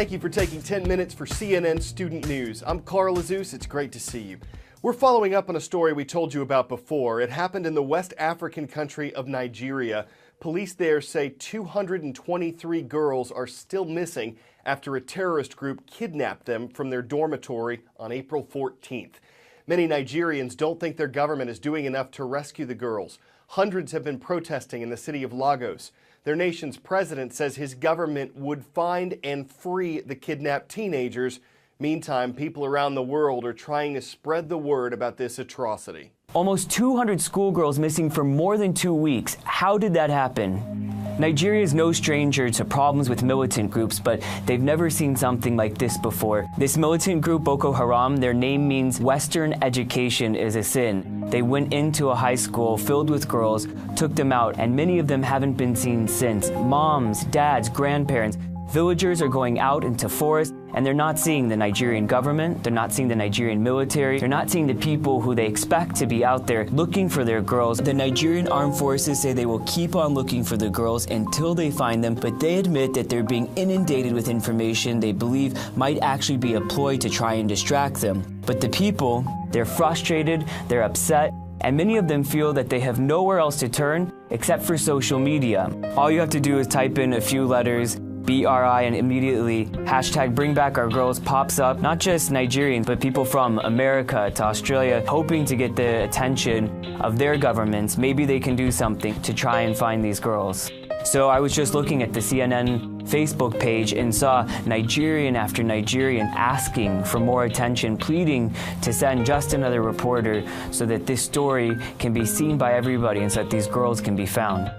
Thank you for taking 10 minutes for CNN Student News. I'm Carl Azus. It's great to see you. We're following up on a story we told you about before. It happened in the West African country of Nigeria. Police there say 223 girls are still missing after a terrorist group kidnapped them from their dormitory on April 14th. Many Nigerians don't think their government is doing enough to rescue the girls. Hundreds have been protesting in the city of Lagos. Their nation's president says his government would find and free the kidnapped teenagers. Meantime, people around the world are trying to spread the word about this atrocity. Almost 200 schoolgirls missing for more than 2 weeks. How did that happen? Nigeria is no stranger to problems with militant groups, but they've never seen something like this before. This militant group, Boko Haram, their name means Western education is a sin. They went into a high school filled with girls, took them out, and many of them haven't been seen since. Moms, dads, grandparents. Villagers are going out into forests, and they're not seeing the Nigerian government, they're not seeing the Nigerian military, they're not seeing the people who they expect to be out there looking for their girls. The Nigerian armed forces say they will keep on looking for the girls until they find them, but they admit that they're being inundated with information they believe might actually be a ploy to try and distract them. But the people, they're frustrated, they're upset, and many of them feel that they have nowhere else to turn except for social media. All you have to do is type in a few letters, BRI, and immediately hashtag Bring Back Our Girls pops up. Not just Nigerians, but people from America to Australia hoping to get the attention of their governments. Maybe they can do something to try and find these girls. So I was just looking at the CNN Facebook page and saw Nigerian after Nigerian asking for more attention, pleading to send just another reporter so that this story can be seen by everybody and so that these girls can be found.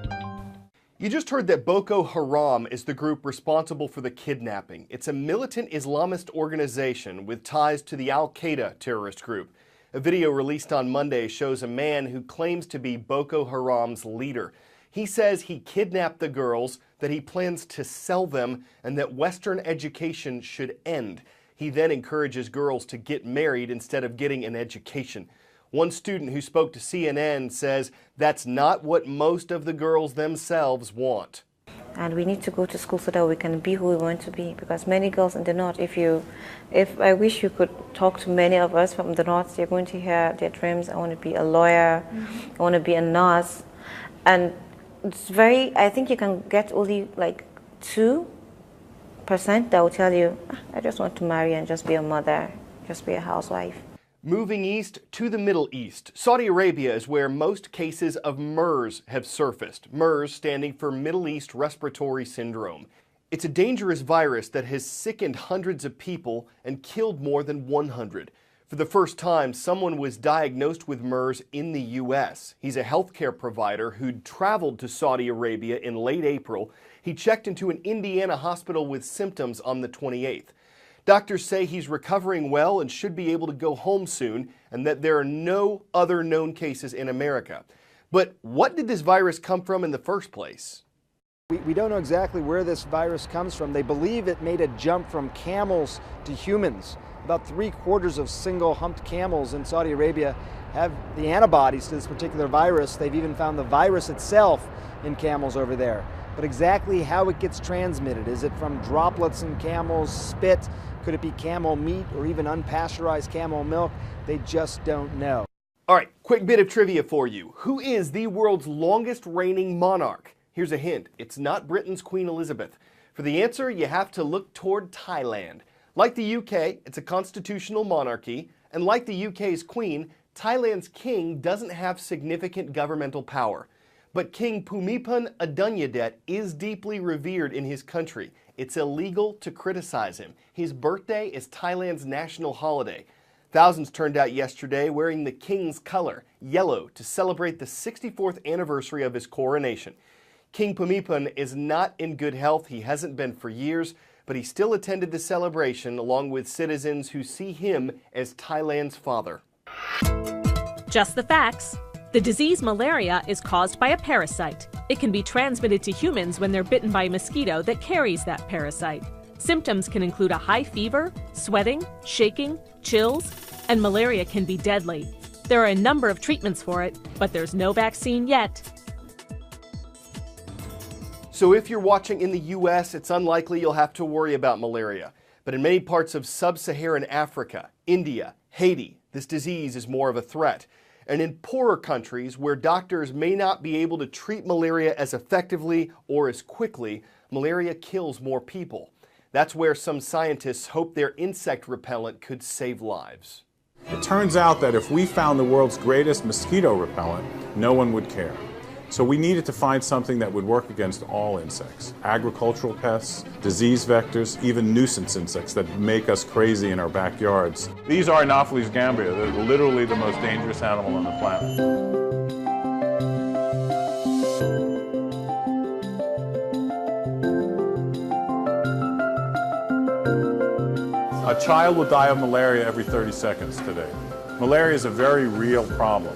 You just heard that Boko Haram is the group responsible for the kidnapping. It's a militant Islamist organization with ties to the Al-Qaeda terrorist group. A video released on Monday shows a man who claims to be Boko Haram's leader. He says he kidnapped the girls, that he plans to sell them, and that Western education should end. He then encourages girls to get married instead of getting an education. One student who spoke to CNN says that's not what most of the girls themselves want. And we need to go to school so that we can be who we want to be, because many girls in the North, if I wish you could talk to many of us from the North, they're going to hear their dreams. I want to be a lawyer, I want to be a nurse. And it's I think you can get only like 2% that will tell you, I just want to marry and just be a mother, just be a housewife. Moving east to the Middle East, Saudi Arabia is where most cases of MERS have surfaced. MERS standing for Middle East Respiratory Syndrome. It's a dangerous virus that has sickened hundreds of people and killed more than 100. For the first time, someone was diagnosed with MERS in the U.S. He's a healthcare provider who'd traveled to Saudi Arabia in late April. He checked into an Indiana hospital with symptoms on the 28th. Doctors say he's recovering well and should be able to go home soon, and that there are no other known cases in America. But what did this virus come from in the first place? We don't know exactly where this virus comes from. They believe it made a jump from camels to humans. About 3/4 of single-humped camels in Saudi Arabia have the antibodies to this particular virus. They've even found the virus itself in camels over there. But exactly how it gets transmitted, is it from droplets in camels, spit? Could it be camel meat or even unpasteurized camel milk? They just don't know. All right, quick bit of trivia for you. Who is the world's longest reigning monarch? Here's a hint. It's not Britain's Queen Elizabeth. For the answer, you have to look toward Thailand. Like the UK, it's a constitutional monarchy, and like the UK's Queen, Thailand's king doesn't have significant governmental power. But King Bhumibol Adulyadej is deeply revered in his country. It's illegal to criticize him. His birthday is Thailand's national holiday. Thousands turned out yesterday wearing the king's color, yellow, to celebrate the 64th anniversary of his coronation. King Bhumibol is not in good health. He hasn't been for years, but he still attended the celebration along with citizens who see him as Thailand's father. Just the facts. The disease malaria is caused by a parasite. It can be transmitted to humans when they're bitten by a mosquito that carries that parasite. Symptoms can include a high fever, sweating, shaking, chills, and malaria can be deadly. There are a number of treatments for it, but there's no vaccine yet. So if you're watching in the US, it's unlikely you'll have to worry about malaria. But in many parts of sub-Saharan Africa, India, Haiti, this disease is more of a threat. And in poorer countries where doctors may not be able to treat malaria as effectively or as quickly, malaria kills more people. That's where some scientists hope their insect repellent could save lives. It turns out that if we found the world's greatest mosquito repellent, no one would care. So we needed to find something that would work against all insects, agricultural pests, disease vectors, even nuisance insects that make us crazy in our backyards. These are Anopheles gambia. They're literally the most dangerous animal on the planet. A child will die of malaria every 30 seconds today. Malaria is a very real problem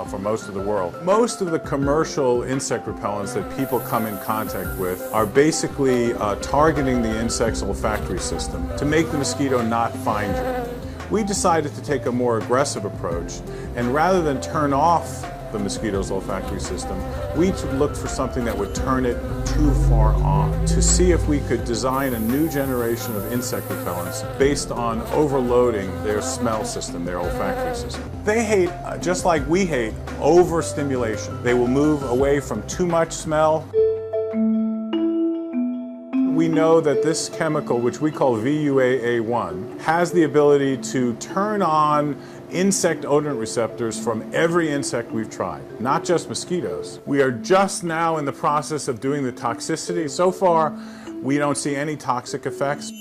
for most of the world. Most of the commercial insect repellents that people come in contact with are basically targeting the insect's olfactory system to make the mosquito not find you. We decided to take a more aggressive approach, and rather than turn off the mosquito's olfactory system, we looked for something that would turn it too far on, to see if we could design a new generation of insect repellents based on overloading their smell system, their olfactory system. They hate, just like we hate, overstimulation. They will move away from too much smell. We know that this chemical, which we call VUAA1, has the ability to turn on insect odorant receptors from every insect we've tried, not just mosquitoes. We are just now in the process of doing the toxicity. So far, we don't see any toxic effects.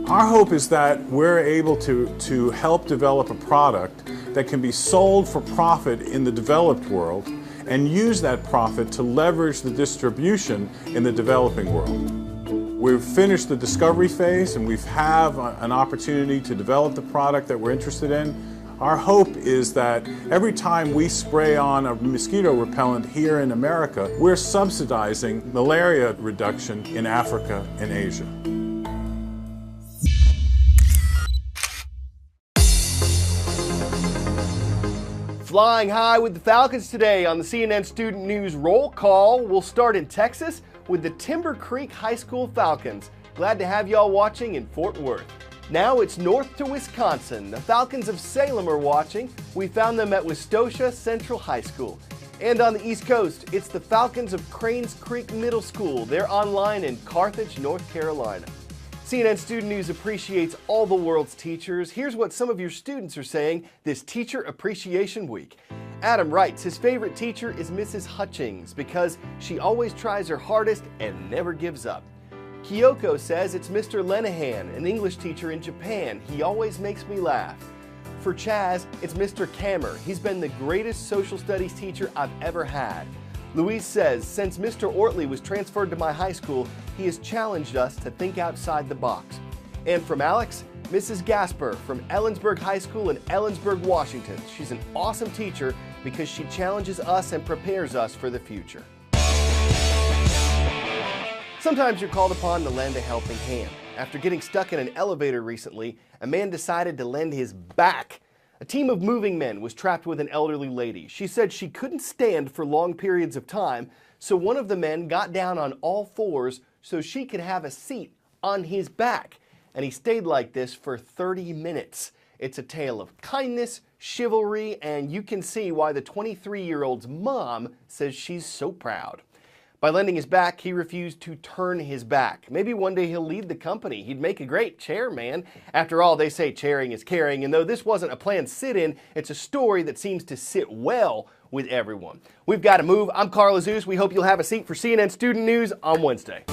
Our hope is that we're able to help develop a product that can be sold for profit in the developed world and use that profit to leverage the distribution in the developing world. We've finished the discovery phase and we have an opportunity to develop the product that we're interested in. Our hope is that every time we spray on a mosquito repellent here in America, we're subsidizing malaria reduction in Africa and Asia. Flying high with the Falcons today on the CNN Student News Roll Call. We'll start in Texas with the Timber Creek High School Falcons. Glad to have y'all watching in Fort Worth. Now it's north to Wisconsin. The Falcons of Salem are watching. We found them at Westosha Central High School. And on the East Coast, it's the Falcons of Cranes Creek Middle School. They're online in Carthage, North Carolina. CNN Student News appreciates all the world's teachers. Here's what some of your students are saying this Teacher Appreciation Week. Adam writes his favorite teacher is Mrs. Hutchings because she always tries her hardest and never gives up. Kyoko says it's Mr. Lenahan, an English teacher in Japan. He always makes me laugh. For Chaz, it's Mr. Kammer. He's been the greatest social studies teacher I've ever had. Louise says, since Mr. Ortley was transferred to my high school, he has challenged us to think outside the box. And from Alex, Mrs. Gasper from Ellensburg High School in Ellensburg, Washington. She's an awesome teacher because she challenges us and prepares us for the future. Sometimes you're called upon to lend a helping hand. After getting stuck in an elevator recently, a man decided to lend his back. A team of moving men was trapped with an elderly lady. She said she couldn't stand for long periods of time, so one of the men got down on all fours so she could have a seat on his back. And he stayed like this for 30 minutes. It's a tale of kindness, chivalry, and you can see why the 23-year-old's mom says she's so proud. By lending his back, he refused to turn his back. Maybe one day he'll lead the company. He'd make a great chairman. After all, they say chairing is caring, and though this wasn't a planned sit-in, it's a story that seems to sit well with everyone. We've got to move. I'm Carl Azus. We hope you'll have a seat for CNN Student News on Wednesday.